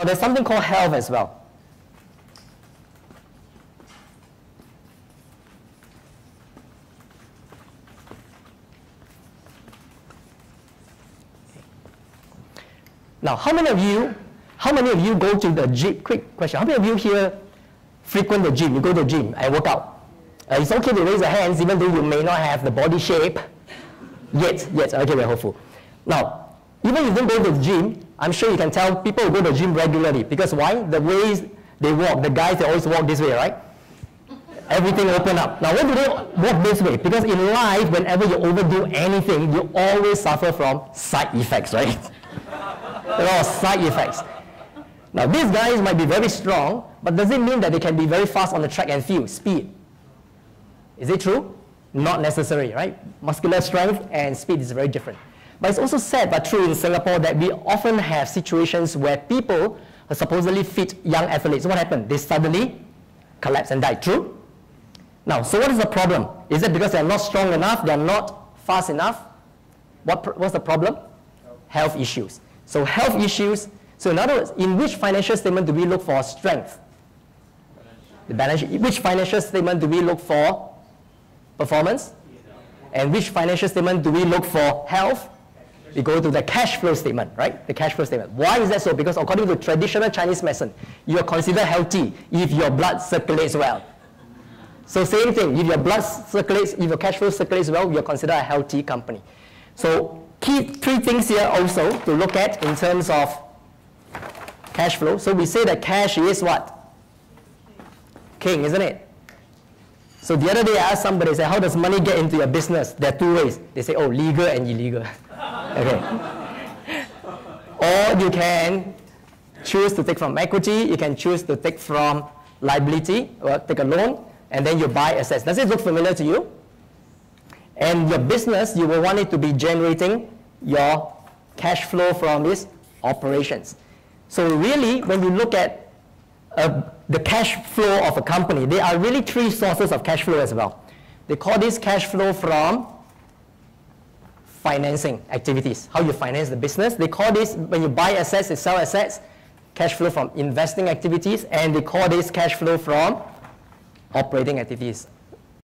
There's something called health as well. Now, how many of you go to the gym? Quick question. How many of you here frequent the gym? You go to the gym and work out. It's okay to raise your hands even though you may not have the body shape yet. Okay, we're hopeful. Now, even if you don't go to the gym, I'm sure you can tell people who go to the gym regularly. Because why? The ways they walk, the guys, they always walk this way, right? Everything open up. Now, why do they walk this way? Because in life, whenever you overdo anything, you always suffer from side effects, right? There are side effects. Now, these guys might be very strong, but does it mean that they can be very fast on the track and field, speed? Is it true? Not necessary, right? Muscular strength and speed is very different. But it's also sad but true in Singapore that we often have situations where people are supposedly fit young athletes. What happened? They suddenly collapse and die. True? Now, so what is the problem? Is it because they're not strong enough? They're not fast enough? What's the problem? Health issues. So health issues. So in other words, in which financial statement do we look for strength? The balance sheet. Which financial statement do we look for performance? And which financial statement do we look for health? We go to the cash flow statement, right? The cash flow statement. Why is that so? Because according to traditional Chinese medicine, you are considered healthy if your blood circulates well. So same thing, if your blood circulates, if your cash flow circulates well, you're considered a healthy company. So key three things here also to look at in terms of cash flow. So we say that cash is what? King, isn't it? So the other day I asked somebody, I said, how does money get into your business? There are two ways. They say, oh, legal and illegal. Okay. Or you can choose to take from equity, you can choose to take from liability, or take a loan, and then you buy assets. Does it look familiar to you? And your business, you will want it to be generating your cash flow from its operations. So really, when you look at the cash flow of a company, there are really three sources of cash flow as well. They call this cash flow from financing activities, how you finance the business. They call this, when you buy assets, you sell assets, cash flow from investing activities, and they call this cash flow from operating activities.